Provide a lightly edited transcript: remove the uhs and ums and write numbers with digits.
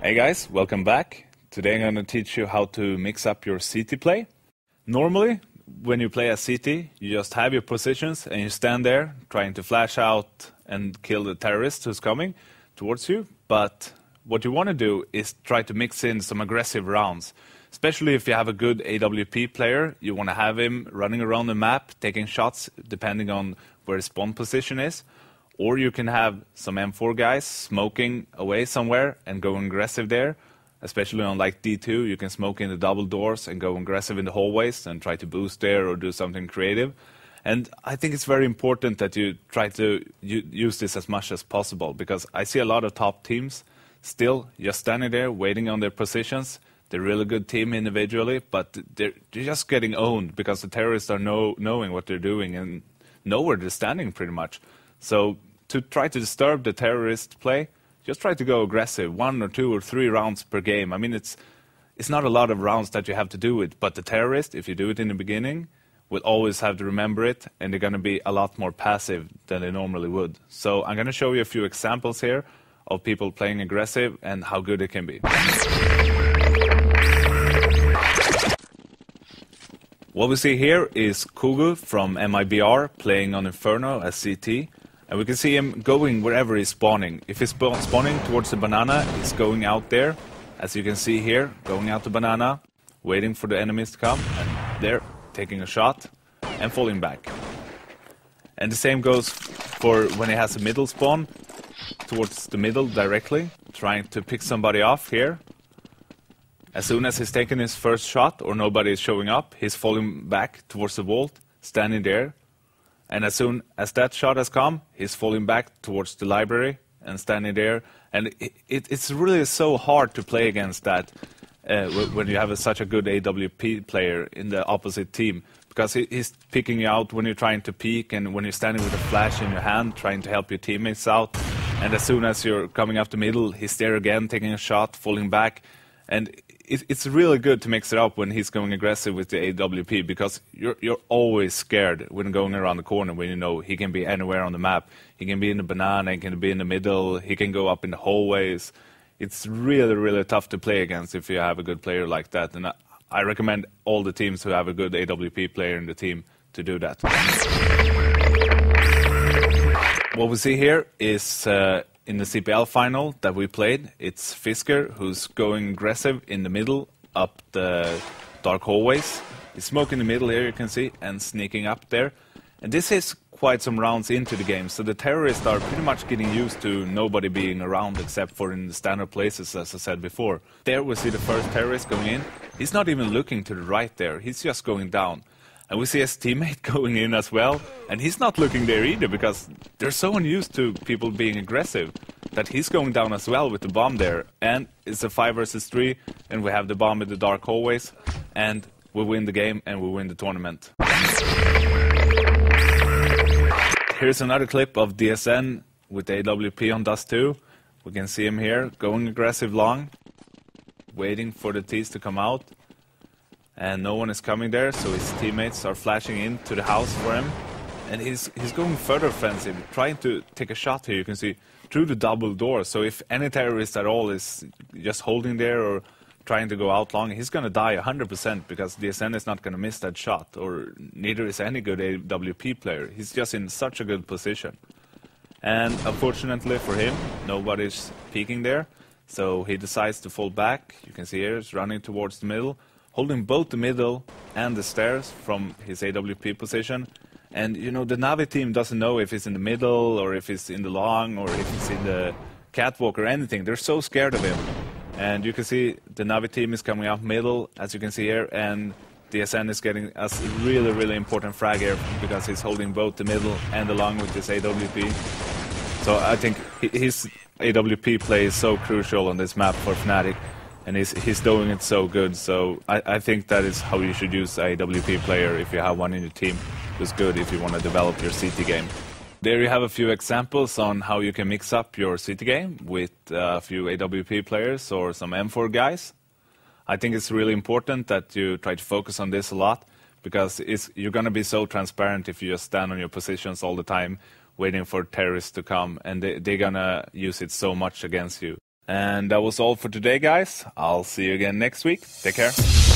Hey guys, welcome back. Today I'm going to teach you how to mix up your CT play. Normally, when you play a CT, you just have your positions and you stand there trying to flash out and kill the terrorist who's coming towards you. But what you want to do is try to mix in some aggressive rounds. Especially if you have a good AWP player, you want to have him running around the map, taking shots depending on where his spawn position is. Or you can have some M4 guys smoking away somewhere and going aggressive there. Especially on like D2, you can smoke in the double doors and go aggressive in the hallways and try to boost there or do something creative. And I think it's very important that you try to use this as much as possible, because I see a lot of top teams still just standing there waiting on their positions. They're a really good team individually, but they're just getting owned because the terrorists are knowing what they're doing and know where they're standing pretty much. So to try to disturb the terrorist play, just try to go aggressive, 1 or 2 or 3 rounds per game. I mean, it's not a lot of rounds that you have to do it, but the terrorist, if you do it in the beginning, will always have to remember it, and they're going to be a lot more passive than they normally would. So I'm going to show you a few examples here of people playing aggressive and how good it can be. What we see here is Kugu from MIBR playing on Inferno as CT. And we can see him going wherever he's spawning. If he's spawning towards the banana, he's going out there. As you can see here, going out the banana, waiting for the enemies to come. And there, taking a shot and falling back. And the same goes for when he has a middle spawn, towards the middle directly, trying to pick somebody off here. As soon as he's taken his first shot or nobody is showing up, he's falling back towards the vault, standing there. And as soon as that shot has come, he's falling back towards the library and standing there. And it's really so hard to play against that when you have such a good AWP player in the opposite team. Because he's picking you out when you're trying to peek and when you're standing with a flash in your hand, trying to help your teammates out. And as soon as you're coming up the middle, he's there again, taking a shot, falling back. And it's really good to mix it up when he's going aggressive with the AWP, because you're always scared when going around the corner, when you know he can be anywhere on the map. He can be in the banana, he can be in the middle, he can go up in the hallways. It's really, really tough to play against if you have a good player like that. And I recommend all the teams who have a good AWP player in the team to do that. What we see here is in the CPL final that we played, it's Fisker who's going aggressive in the middle up the dark hallways. He's smoking in the middle here, you can see, and sneaking up there. And this is quite some rounds into the game, so the terrorists are pretty much getting used to nobody being around except for in the standard places, as I said before. There we see the first terrorist going in. He's not even looking to the right there, he's just going down. And we see his teammate going in as well, and he's not looking there either, because they're so unused to people being aggressive that he's going down as well with the bomb there. And it's a 5 versus 3, and we have the bomb in the dark hallways, and we win the game and we win the tournament. Here's another clip of DSN with AWP on Dust 2. We can see him here, going aggressive long, waiting for the T's to come out. And no one is coming there, so his teammates are flashing into the house for him. And he's going further offensive, trying to take a shot here, you can see, through the double door. So if any terrorist at all is just holding there or trying to go out long, he's going to die 100%, because DSN is not going to miss that shot, or neither is any good AWP player. He's just in such a good position. And unfortunately for him, nobody's peeking there, so he decides to fall back. You can see here, he's running towards the middle, holding both the middle and the stairs from his AWP position. And, you know, the Navi team doesn't know if he's in the middle or if he's in the long or if he's in the catwalk or anything. They're so scared of him. And you can see the Navi team is coming up middle, as you can see here, and DSN is getting a really, really important frag here because he's holding both the middle and the long with his AWP. So I think his AWP play is so crucial on this map for Fnatic. And he's doing it so good, so I think that is how you should use a AWP player if you have one in your team who's good if you want to develop your CT game. There you have a few examples on how you can mix up your CT game with a few AWP players or some M4 guys. I think it's really important that you try to focus on this a lot, because you're going to be so transparent if you just stand on your positions all the time waiting for terrorists to come, and they're going to use it so much against you. And that was all for today, guys. I'll see you again next week. Take care.